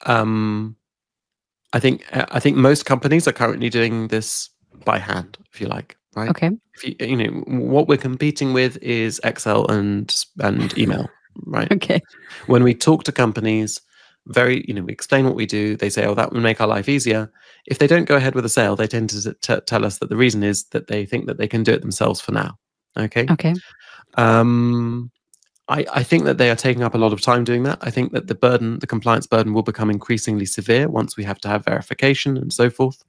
I think most companies are currently doing this by hand, if you like, right? Okay. If you know what we're competing with is Excel and email, right? Okay. When we talk to companies, we explain what we do. They say, "Oh, that would make our life easier." If they don't go ahead with a sale, they tend to tell us that the reason is that they think that they can do it themselves for now. Okay. Okay. I think that they are taking up a lot of time doing that. I think that the compliance burden will become increasingly severe once we have to have verification and so forth.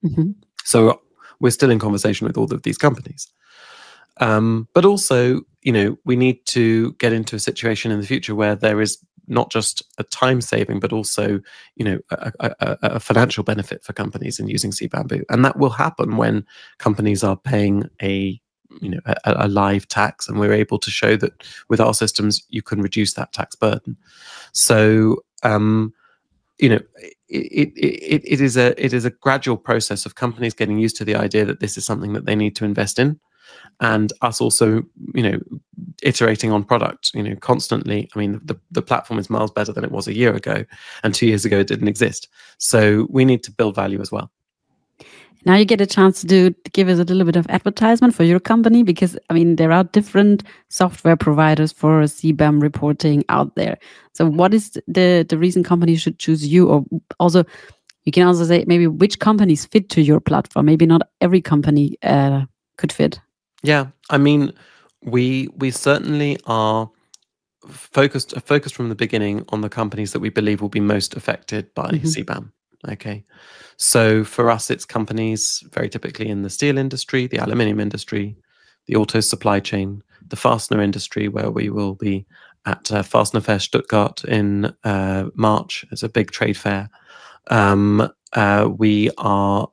Mm-hmm. So we're still in conversation with all of these companies. But also, we need to get into a situation in the future where there is not just a time saving, but also, a financial benefit for companies in using CBAMBOO. And that will happen when companies are paying a live tax, and we're able to show that with our systems, you can reduce that tax burden. So, it is a gradual process of companies getting used to the idea that this is something that they need to invest in, and us also, iterating on product, constantly. I mean, the platform is miles better than it was a year ago, and 2 years ago it didn't exist. So we need to build value as well. Now you get a chance to give us a little bit of advertisement for your company, because I mean there are different software providers for CBAM reporting out there. So what is the reason companies should choose you? Or also you can also say maybe which companies fit to your platform. Maybe not every company could fit. Yeah, I mean we certainly are focused from the beginning on the companies that we believe will be most affected by CBAM. Okay, so for us, it's companies very typically in the steel industry, the aluminium industry, the auto supply chain, the fastener industry, where we will be at Fastener Fair Stuttgart in March. It's a big trade fair. We are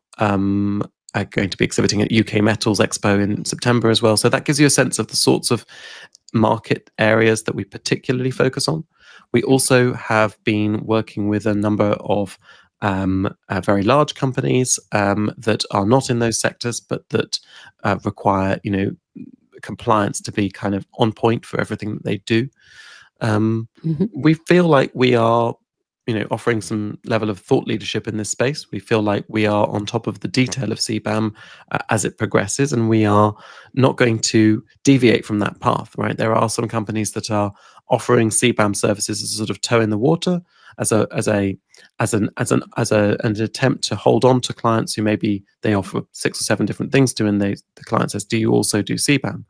going to be exhibiting at UK Metals Expo in September as well. So that gives you a sense of the sorts of market areas that we particularly focus on. We also have been working with a number of very large companies that are not in those sectors, but that require, compliance to be kind of on point for everything that they do. We feel like we are, offering some level of thought leadership in this space. We feel like we are on top of the detail of CBAM as it progresses, and we are not going to deviate from that path. Right? There are some companies that are offering CBAM services as a sort of toe in the water, as an attempt to hold on to clients who maybe they offer 6 or 7 different things to, and the client says, "Do you also do CBAM?"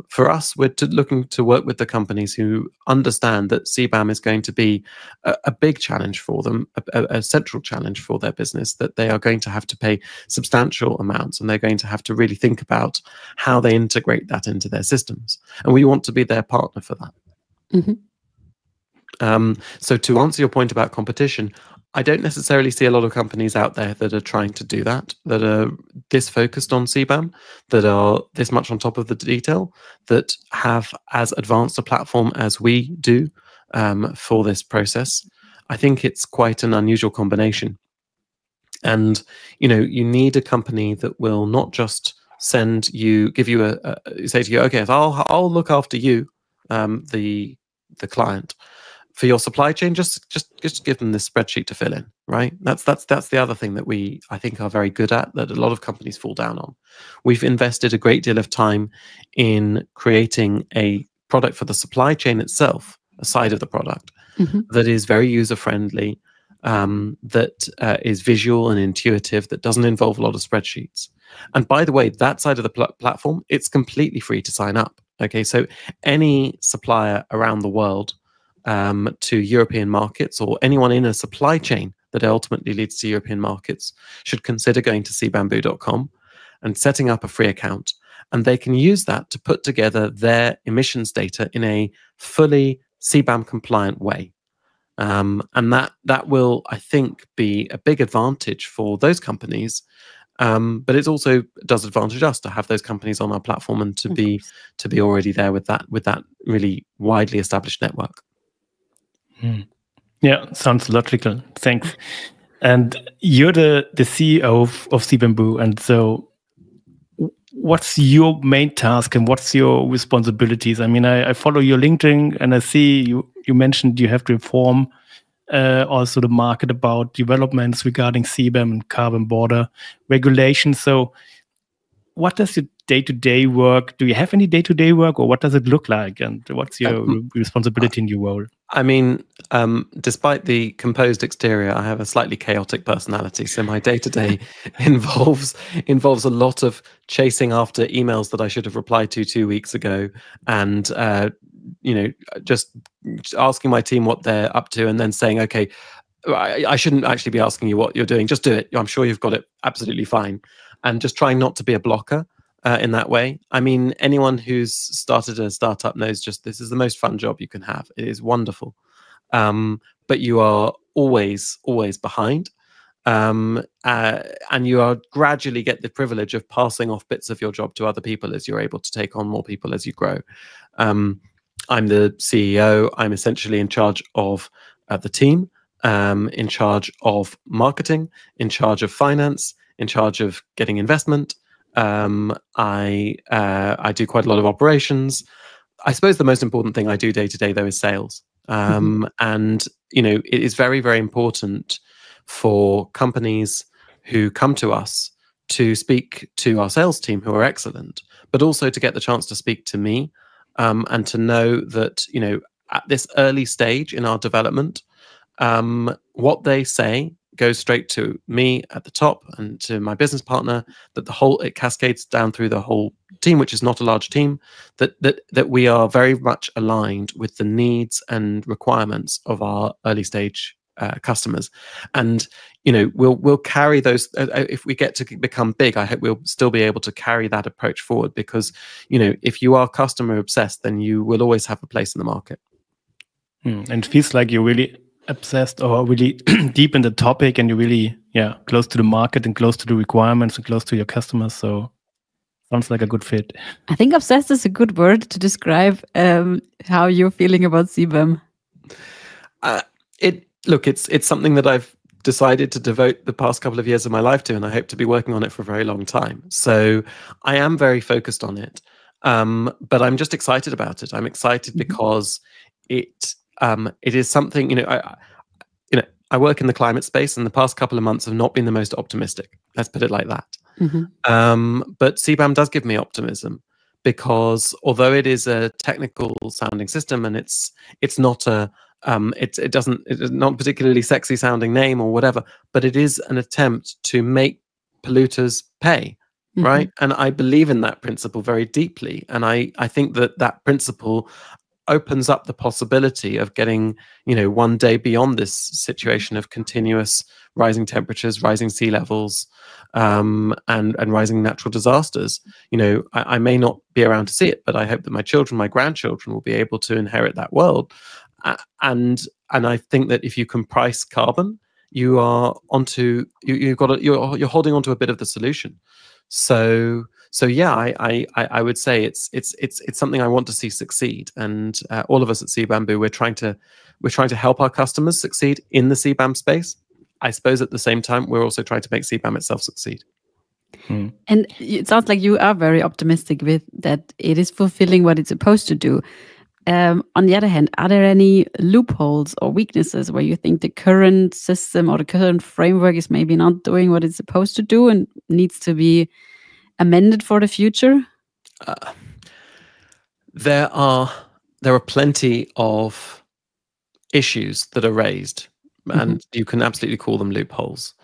For us, we're looking to work with the companies who understand that CBAM is going to be a big challenge for them, a central challenge for their business, that they are going to have to pay substantial amounts, and they're going to have to really think about how they integrate that into their systems. And we want to be their partner for that. So to answer your point about competition, I don't necessarily see a lot of companies out there that are trying to do that are this focused on CBAM, that are this much on top of the detail, that have as advanced a platform as we do for this process. I think it's quite an unusual combination. And, you need a company that will not just give you say to you, okay, so I'll look after you, the client. For your supply chain, just give them this spreadsheet to fill in, right? That's the other thing that I think are very good at, that a lot of companies fall down on. We've invested a great deal of time in creating a product for the supply chain itself, a side of the product that is very user friendly, that is visual and intuitive, that doesn't involve a lot of spreadsheets. And by the way, that side of the platform, it's completely free to sign up. Okay, so any supplier around the world to European markets, or anyone in a supply chain that ultimately leads to European markets, should consider going to cbamboo.com and setting up a free account. And they can use that to put together their emissions data in a fully CBAM compliant way. And that will, I think, be a big advantage for those companies. But it also does advantage us to have those companies on our platform and to be already there with that really widely established network. Yeah, sounds logical. Thanks. And you're the CEO of CBAMBOO, and so what's your main task and what's your responsibilities? I mean, I follow your LinkedIn and I see you mentioned you have to inform also the market about developments regarding CBAM and carbon border regulation. So what does your day-to-day work? Do you have any day-to-day work, or what does it look like? And what's your responsibility in your role? I mean, despite the composed exterior, I have a slightly chaotic personality. So my day-to-day involves a lot of chasing after emails that I should have replied to 2 weeks ago, and just asking my team what they're up to, and then saying, okay, I shouldn't actually be asking you what you're doing. Just do it. I'm sure you've got it absolutely fine. And just trying not to be a blocker in that way. I mean, anyone who's started a startup knows this is the most fun job you can have. It is wonderful. But you are always behind. And you are gradually get the privilege of passing off bits of your job to other people as you're able to take on more people as you grow. I'm the CEO. I'm essentially in charge of the team, in charge of marketing, in charge of finance, in charge of getting investment. I do quite a lot of operations. I suppose the most important thing I do day to day, though, is sales. And it is very, very important for companies who come to us to speak to our sales team, who are excellent, but also to get the chance to speak to me, and to know that at this early stage in our development, what they say goes straight to me at the top and to my business partner, that it cascades down through the whole team, which is not a large team, that we are very much aligned with the needs and requirements of our early stage customers. And we'll carry those if we get to become big. I hope we'll still be able to carry that approach forward, because if you are customer obsessed, then you will always have a place in the market. And it feels like you're really obsessed or really deep in the topic, and you're really close to the market and close to the requirements and close to your customers. So sounds like a good fit. I think obsessed is a good word to describe how you're feeling about CBAM. It's something that I've decided to devote the past couple of years of my life to, and I hope to be working on it for a very long time. So I am very focused on it, but I'm just excited about it. I'm excited because it is something. I work in the climate space, and the past couple of months have not been the most optimistic. Let's put it like that. But CBAM does give me optimism, because although it is a technical sounding system, and it's not it's not particularly sexy sounding name or whatever, but it is an attempt to make polluters pay, right? And I believe in that principle very deeply, and I think that principle opens up the possibility of getting, one day beyond this situation of continuous rising temperatures, rising sea levels, and rising natural disasters. I may not be around to see it, but I hope that my children, my grandchildren, will be able to inherit that world. And I think that if you can price carbon, you're holding onto a bit of the solution. So So yeah, I would say it's something I want to see succeed, and all of us at CBAMBOO, we're trying to help our customers succeed in the CBAM space. I suppose at the same time we're also trying to make CBAM itself succeed. And it sounds like you are very optimistic with that it is fulfilling what it's supposed to do. On the other hand, are there any loopholes or weaknesses where you think the current system or the current framework is maybe not doing what it's supposed to do and needs to be amended for the future? There are plenty of issues that are raised, and you can absolutely call them loopholes.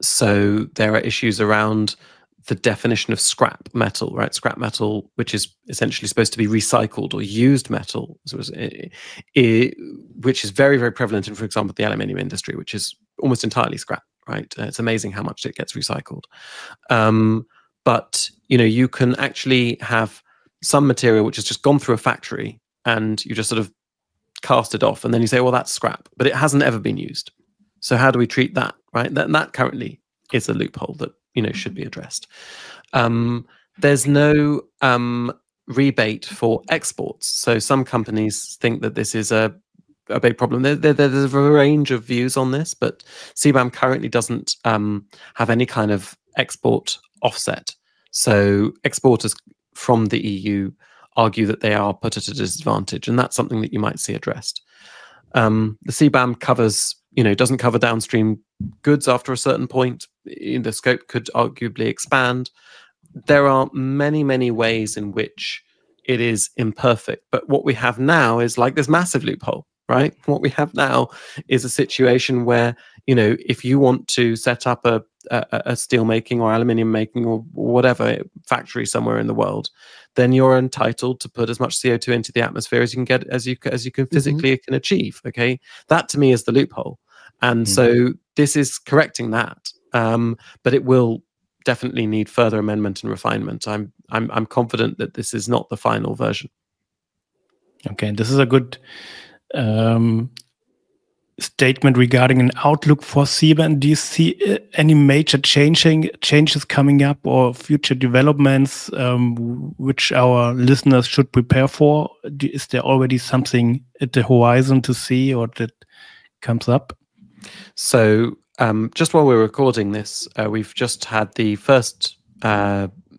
So there are issues around the definition of scrap metal, right? Scrap metal, which is essentially supposed to be recycled or used metal, which is very, very prevalent in, for example, the aluminium industry, which is almost entirely scrap, right? It's amazing how much it gets recycled. But you can actually have some material which has just gone through a factory and you just sort of cast it off, and then you say, well, that's scrap, but it hasn't ever been used. So how do we treat that, right? That currently is a loophole that should be addressed. There's no rebate for exports. So some companies think that this is a big problem. There's a range of views on this, but CBAM currently doesn't have any kind of export offset. So exporters from the EU argue that they are put at a disadvantage, and that's something that you might see addressed. The CBAM doesn't cover downstream goods after a certain point. The scope could arguably expand. There are many, many ways in which it is imperfect. But what we have now is like this massive loophole, right? What we have now is a situation where, if you want to set up a steel making or aluminium making or whatever factory somewhere in the world, then you're entitled to put as much CO2 into the atmosphere as you can get, as you can physically can achieve. Okay, that to me is the loophole, and so this is correcting that. But it will definitely need further amendment and refinement. I'm confident that this is not the final version. Okay, this is a good statement regarding an outlook for CBAM. Do you see any major changes coming up or future developments which our listeners should prepare for? Is there already something at the horizon to see or that comes up? So just while we're recording this, we've just had the first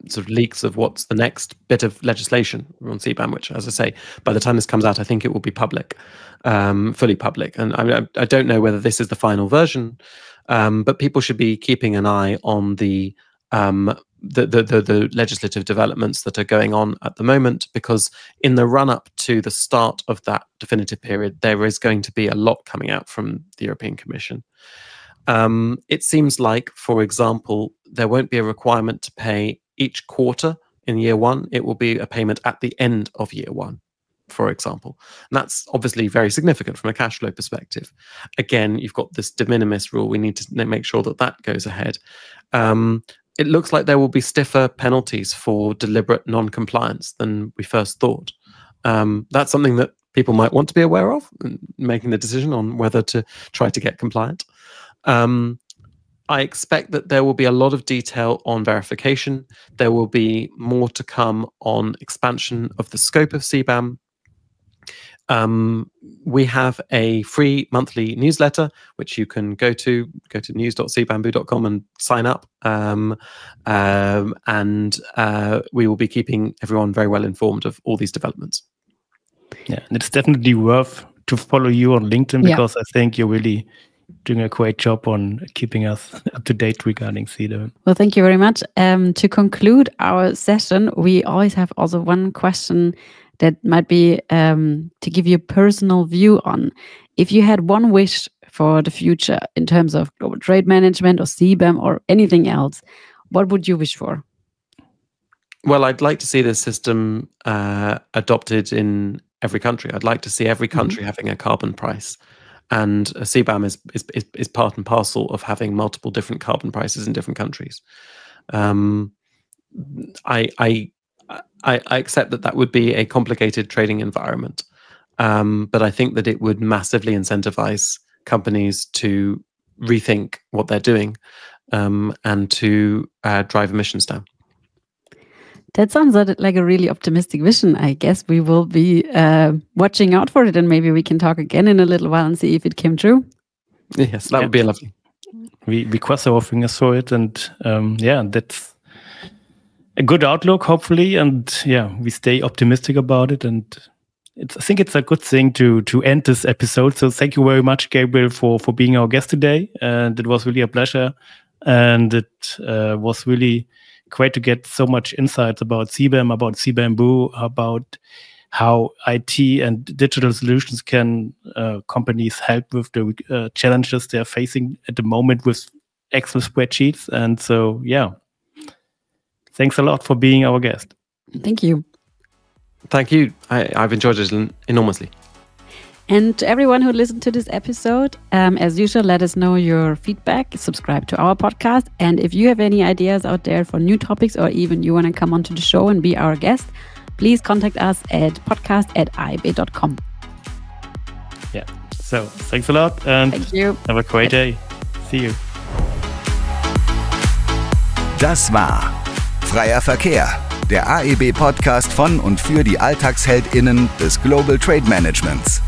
sort of leaks of what's the next bit of legislation on CBAM, which, as I say, by the time this comes out, I think it will be public, fully public. And I don't know whether this is the final version, but people should be keeping an eye on the legislative developments that are going on at the moment, because in the run-up to the start of that definitive period, there is going to be a lot coming out from the European Commission. It seems like, for example, there won't be a requirement to pay each quarter in year one. It will be a payment at the end of year one, for example. And that's obviously very significant from a cash flow perspective. Again, you've got this de minimis rule. We need to make sure that that goes ahead. It looks like there will be stiffer penalties for deliberate non-compliance than we first thought. That's something that people might want to be aware of, making the decision on whether to try to get compliant. I expect that there will be a lot of detail on verification. There will be more to come on expansion of the scope of CBAM. We have a free monthly newsletter, which you can go to news.cbamboo.com and sign up. We will be keeping everyone very well informed of all these developments. Yeah, and it's definitely worth to follow you on LinkedIn, because I think you're really doing a great job on keeping us up to date regarding CBAM. Well, thank you very much. To conclude our session, we always have also one question that might be to give you a personal view on. If you had one wish for the future in terms of global trade management or CBAM or anything else, what would you wish for? Well, I'd like to see this system adopted in every country. I'd like to see every country having a carbon price. And CBAM is part and parcel of having multiple different carbon prices in different countries. I accept that would be a complicated trading environment, but I think that it would massively incentivize companies to rethink what they're doing and to drive emissions down. That sounds like a really optimistic vision. I guess we will be watching out for it, and maybe we can talk again in a little while and see if it came true. Yes, that would be lovely. We cross our fingers for it, and that's a good outlook, hopefully. And we stay optimistic about it. And I think it's a good thing to end this episode. So thank you very much, Gabriel, for being our guest today. And it was really a pleasure. And it was really great to get so much insights about CBAM, about CBAMBOO, about how IT and digital solutions can companies help with the challenges they're facing at the moment with Excel spreadsheets. And so, thanks a lot for being our guest. Thank you. Thank you. I've enjoyed it enormously. And to everyone who listened to this episode, as usual, let us know your feedback, subscribe to our podcast. And if you have any ideas out there for new topics, or even you want to come onto the show and be our guest, please contact us at podcast@iab.com. Yeah. So thanks a lot, and thank you. Have a great day. See you. Das war Freier Verkehr, der AEB-Podcast von und für die AlltagsheldInnen des Global Trade Managements.